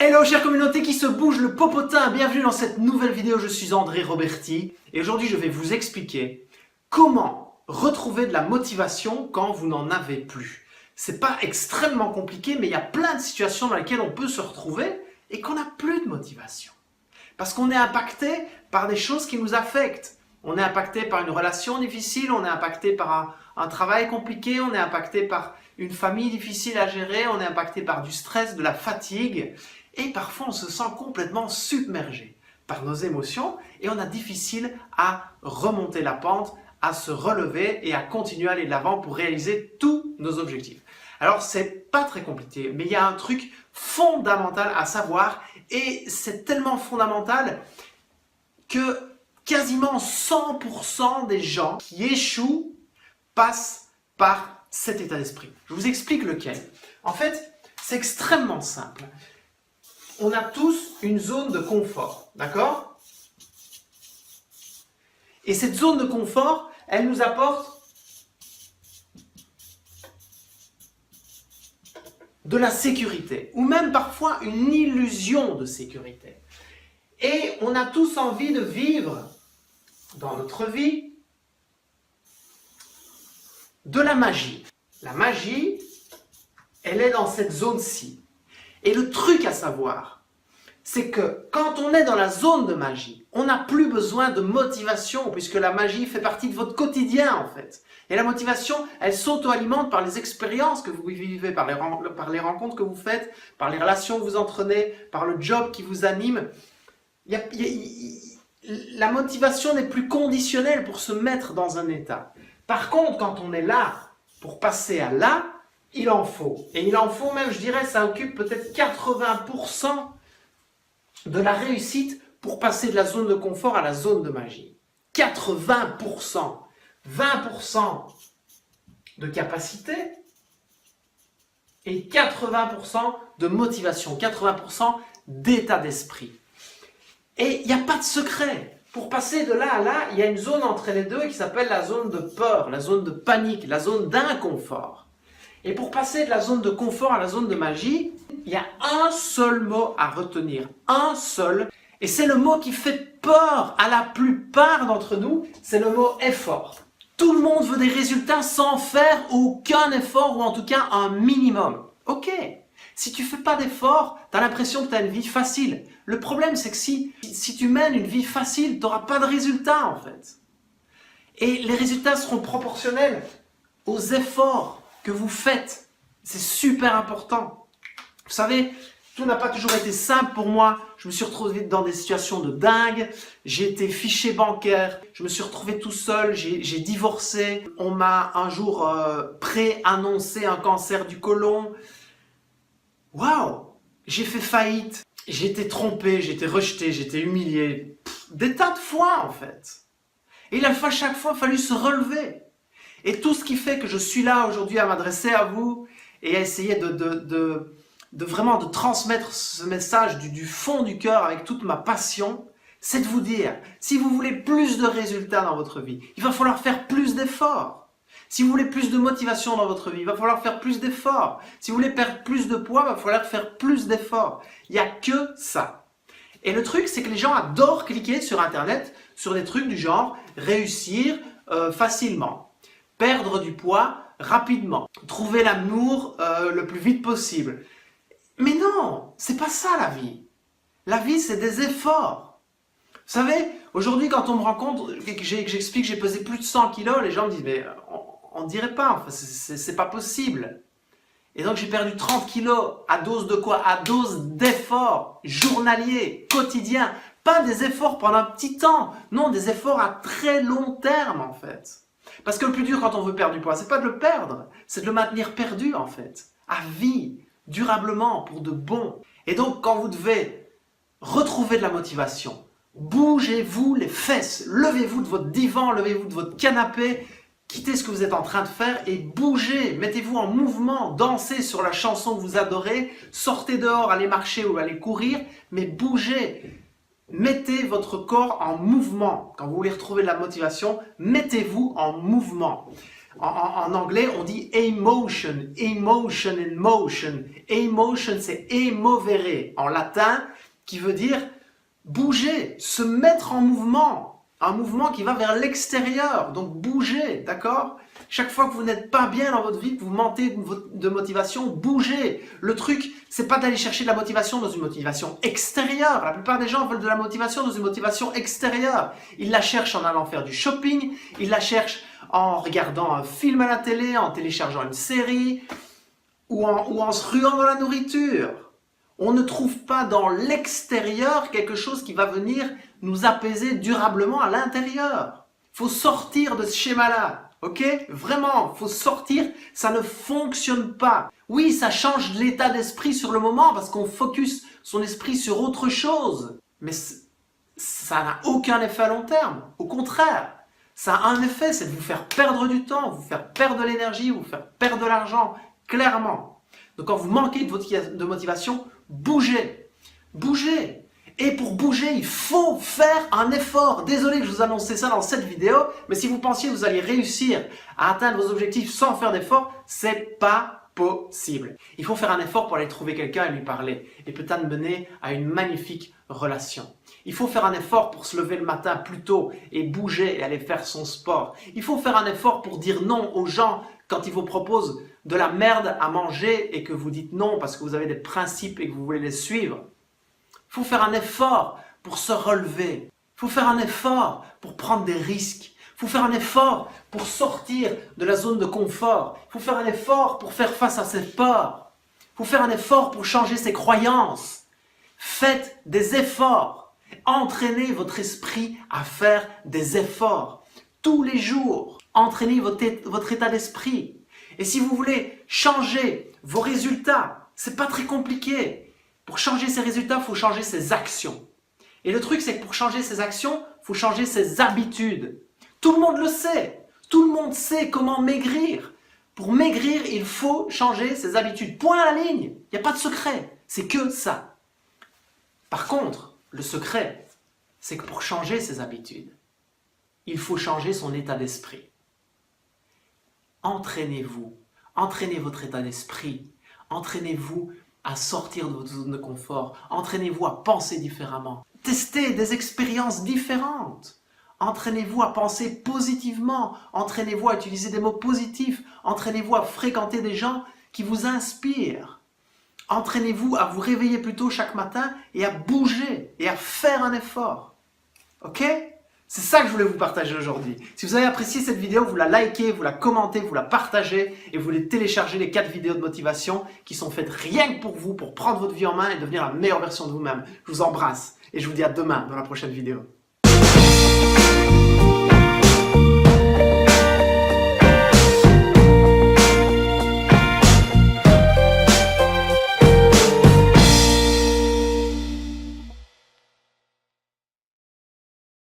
Hello chère communauté qui se bouge le popotin, bienvenue dans cette nouvelle vidéo, je suis André Roberti et aujourd'hui je vais vous expliquer comment retrouver de la motivation quand vous n'en avez plus. C'est pas extrêmement compliqué mais il y a plein de situations dans lesquelles on peut se retrouver et qu'on n'a plus de motivation. Parce qu'on est impacté par des choses qui nous affectent. On est impacté par une relation difficile, on est impacté par un travail compliqué, on est impacté par une famille difficile à gérer, on est impacté par du stress, de la fatigue. Et parfois, on se sent complètement submergé par nos émotions et on a difficile à remonter la pente, à se relever et à continuer à aller de l'avant pour réaliser tous nos objectifs. Alors, c'est pas très compliqué, mais il y a un truc fondamental à savoir et c'est tellement fondamental que quasiment 100% des gens qui échouent passent par cet état d'esprit. Je vous explique lequel. En fait, c'est extrêmement simple. On a tous une zone de confort, d'accord? Et cette zone de confort, elle nous apporte de la sécurité, ou même parfois une illusion de sécurité. Et on a tous envie de vivre dans notre vie de la magie. La magie, elle est dans cette zone-ci. Et le truc à savoir, c'est que quand on est dans la zone de magie, on n'a plus besoin de motivation, puisque la magie fait partie de votre quotidien en fait. Et la motivation, elle s'auto-alimente par les expériences que vous vivez, par les rencontres que vous faites, par les relations que vous entretenez, par le job qui vous anime. La motivation n'est plus conditionnelle pour se mettre dans un état. Par contre, quand on est là, pour passer à là, il en faut. Et il en faut même, je dirais, ça occupe peut-être 80% de la réussite pour passer de la zone de confort à la zone de magie. 80%. 20% de capacité et 80% de motivation, 80% d'état d'esprit. Et il n'y a pas de secret. Pour passer de là à là, il y a une zone entre les deux qui s'appelle la zone de peur, la zone de panique, la zone d'inconfort. Et pour passer de la zone de confort à la zone de magie, il y a un seul mot à retenir, un seul. Et c'est le mot qui fait peur à la plupart d'entre nous, c'est le mot effort. Tout le monde veut des résultats sans faire aucun effort ou en tout cas un minimum. Ok, si tu fais pas d'effort, tu as l'impression que tu as une vie facile. Le problème c'est que si tu mènes une vie facile, tu n'auras pas de résultats en fait. Et les résultats seront proportionnels aux efforts que vous faites. C'est super important. Vous savez, tout n'a pas toujours été simple pour moi. Je me suis retrouvé dans des situations de dingue. J'ai été fiché bancaire. Je me suis retrouvé tout seul. J'ai divorcé. On m'a un jour pré-annoncé un cancer du côlon. Waouh! J'ai fait faillite. J'ai été trompé, j'ai été rejeté, j'ai été humilié. Des tas de fois en fait. Et il a chaque fois fallu se relever. Et tout ce qui fait que je suis là aujourd'hui à m'adresser à vous et à essayer de vraiment de transmettre ce message du fond du cœur avec toute ma passion, c'est de vous dire, si vous voulez plus de résultats dans votre vie, il va falloir faire plus d'efforts. Si vous voulez plus de motivation dans votre vie, il va falloir faire plus d'efforts. Si vous voulez perdre plus de poids, il va falloir faire plus d'efforts. Il n'y a que ça. Et le truc, c'est que les gens adorent cliquer sur Internet sur des trucs du genre réussir facilement, perdre du poids rapidement, trouver l'amour le plus vite possible. Mais non, c'est pas ça la vie. La vie, c'est des efforts. Vous savez, aujourd'hui, quand on me rencontre, que j'explique que j'ai pesé plus de 100 kilos, les gens me disent, mais on ne dirait pas, enfin, c'est pas possible. Et donc, j'ai perdu 30 kilos à dose de quoi? À dose d'efforts journaliers, quotidiens. Pas des efforts pendant un petit temps, non, des efforts à très long terme, en fait. Parce que le plus dur quand on veut perdre du poids, c'est pas de le perdre, c'est de le maintenir perdu, en fait, à vie, durablement, pour de bon. Et donc, quand vous devez retrouver de la motivation, bougez-vous les fesses, levez-vous de votre divan, levez-vous de votre canapé, quittez ce que vous êtes en train de faire et bougez, mettez-vous en mouvement, dansez sur la chanson que vous adorez, sortez dehors, allez marcher ou allez courir, mais bougez. Mettez votre corps en mouvement. Quand vous voulez retrouver de la motivation, mettez-vous en mouvement. En anglais, on dit emotion, emotion and motion. Emotion, c'est emovere en latin, qui veut dire bouger, se mettre en mouvement. Un mouvement qui va vers l'extérieur, donc bouger, d'accord? Chaque fois que vous n'êtes pas bien dans votre vie, que vous manquez de motivation, bougez. Le truc, c'est pas d'aller chercher de la motivation dans une motivation extérieure. La plupart des gens veulent de la motivation dans une motivation extérieure. Ils la cherchent en allant faire du shopping, ils la cherchent en regardant un film à la télé, en téléchargeant une série, ou en se ruant dans la nourriture. On ne trouve pas dans l'extérieur quelque chose qui va venir nous apaiser durablement à l'intérieur. Il faut sortir de ce schéma-là, ok? Vraiment, il faut sortir, ça ne fonctionne pas. Oui, ça change l'état d'esprit sur le moment parce qu'on focus son esprit sur autre chose. Mais ça n'a aucun effet à long terme. Au contraire, ça a un effet, c'est de vous faire perdre du temps, vous faire perdre de l'énergie, vous faire perdre de l'argent, clairement. Donc quand vous manquez de motivation, bougez. Bougez. Et pour bouger, il faut faire un effort. Désolé que je vous annonçais ça dans cette vidéo, mais si vous pensiez que vous alliez réussir à atteindre vos objectifs sans faire d'effort, c'est pas possible. Il faut faire un effort pour aller trouver quelqu'un et lui parler, et peut-être mener à une magnifique relation. Il faut faire un effort pour se lever le matin plus tôt et bouger et aller faire son sport. Il faut faire un effort pour dire non aux gens quand ils vous proposent de la merde à manger et que vous dites non parce que vous avez des principes et que vous voulez les suivre. Il faut faire un effort pour se relever. Il faut faire un effort pour prendre des risques. Il faut faire un effort pour sortir de la zone de confort. Il faut faire un effort pour faire face à ses peurs. Il faut faire un effort pour changer ses croyances. Faites des efforts. Entraînez votre esprit à faire des efforts. Tous les jours, entraînez votre état d'esprit. Et si vous voulez changer vos résultats, c'est pas très compliqué. Pour changer ses résultats, il faut changer ses actions. Et le truc, c'est que pour changer ses actions, il faut changer ses habitudes. Tout le monde le sait. Tout le monde sait comment maigrir. Pour maigrir, il faut changer ses habitudes. Point à la ligne. Il n'y a pas de secret. C'est que ça. Par contre, le secret, c'est que pour changer ses habitudes, il faut changer son état d'esprit. Entraînez-vous. Entraînez votre état d'esprit. Entraînez-vous à sortir de votre zone de confort. Entraînez-vous à penser différemment. Testez des expériences différentes. Entraînez-vous à penser positivement. Entraînez-vous à utiliser des mots positifs. Entraînez-vous à fréquenter des gens qui vous inspirent. Entraînez-vous à vous réveiller plus tôt chaque matin et à bouger et à faire un effort. Ok ? C'est ça que je voulais vous partager aujourd'hui. Si vous avez apprécié cette vidéo, vous la likez, vous la commentez, vous la partagez et vous voulez télécharger les 4 vidéos de motivation qui sont faites rien que pour vous, pour prendre votre vie en main et devenir la meilleure version de vous-même. Je vous embrasse et je vous dis à demain dans la prochaine vidéo.